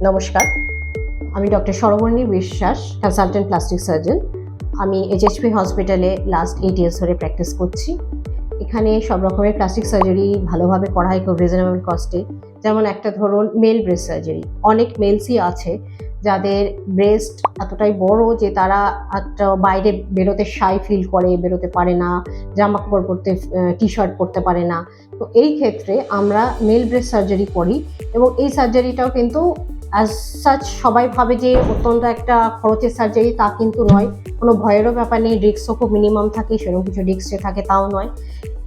নমস্কার, আমি ডক্টর সরবর্ণী বিশ্বাস, কনসালটেন্ট প্লাস্টিক সার্জন। আমি এইচএইচপি হসপিটালে লাস্ট 8 ইয়ার্স ধরে প্র্যাকটিস করছি। এখানে সব রকমের প্লাস্টিক সার্জারি ভালোভাবে করা হয় খুব রিজনেবল কস্টে। যেমন একটা ধরুন মেল ব্রেস্ট সার্জারি, অনেক মেলসই আছে যাদের ব্রেস্ট এতটাই বড় যে তারা একটা বাইরে বেরোতে শাই ফিল করে, বেরোতে পারে না, জামা কাপড় পরতে, টি শার্ট পরতে পারে না। তো এই ক্ষেত্রে আমরা মেল ব্রেস্ট সার্জারি করি এবং এই সার্জারিটাও কিন্তু অ্যাজ সাচ সবাই ভাবে যে অত্যন্ত একটা খরচের সার্জারি, তা কিন্তু নয়। কোনো ভয়েরও ব্যাপার নেই, রিস্কও খুব মিনিমাম থাকে, সেরকম কিছু রিস্ক যে থাকে তাও নয়।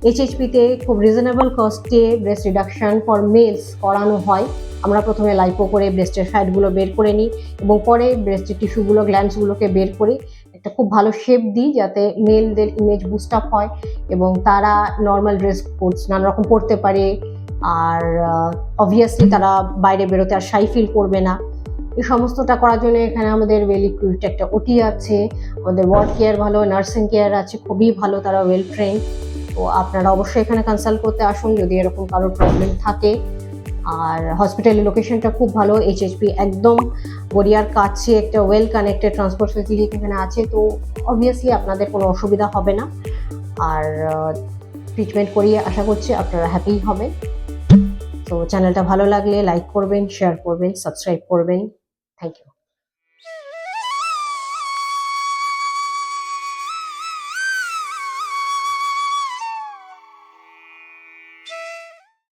এইচএইচপিতে খুব রিজনেবল কস্টে ব্রেস্ট রিডাকশন ফর মেলস করানো হয়। আমরা প্রথমে লাইপো করে ব্রেস্টের ফ্যাটগুলো বের করে নিই এবং পরে ব্রেস্টের টিস্যুগুলো, গ্ল্যান্ডসগুলোকে বের করে একটা খুব ভালো শেপ দিই যাতে মেলদের ইমেজ বুস্ট আপ হয় এবং তারা নর্মাল ড্রেস নানা রকম পরতে পারে। আর অবভিয়াসলি তারা বাইরে বেরোতে আর শাই ফিল করবে না। এই সমস্তটা করার জন্য এখানে আমাদের ওয়েল ইকুইপড একটা ওটি আছে, আমাদের ওয়ার্ড কেয়ার ভালো, নার্সিং কেয়ার আছে, খুবই ভালো, তারা ওয়েল ট্রেন। তো আপনারা অবশ্যই এখানে কনসাল্ট করতে আসুন যদি এরকম কারোর প্রবলেম থাকে। আর হসপিটালের লোকেশনটা খুব ভালো, এইচএইচপি একদম গড়িয়ার কাছে একটা ওয়েল কানেক্টেড ট্রান্সপোর্ট ফেসিলিটি এখানে আছে। তো অবভিয়াসলি আপনাদের কোনো অসুবিধা হবে না। আর ট্রিটমেন্ট করিয়ে আশা করছি আপনারা হ্যাপি হবেন। তো চ্যানেলটা ভালো লাগলে লাইক করবেন, শেয়ার করবেন, সাবস্ক্রাইব করবেন। Thank you.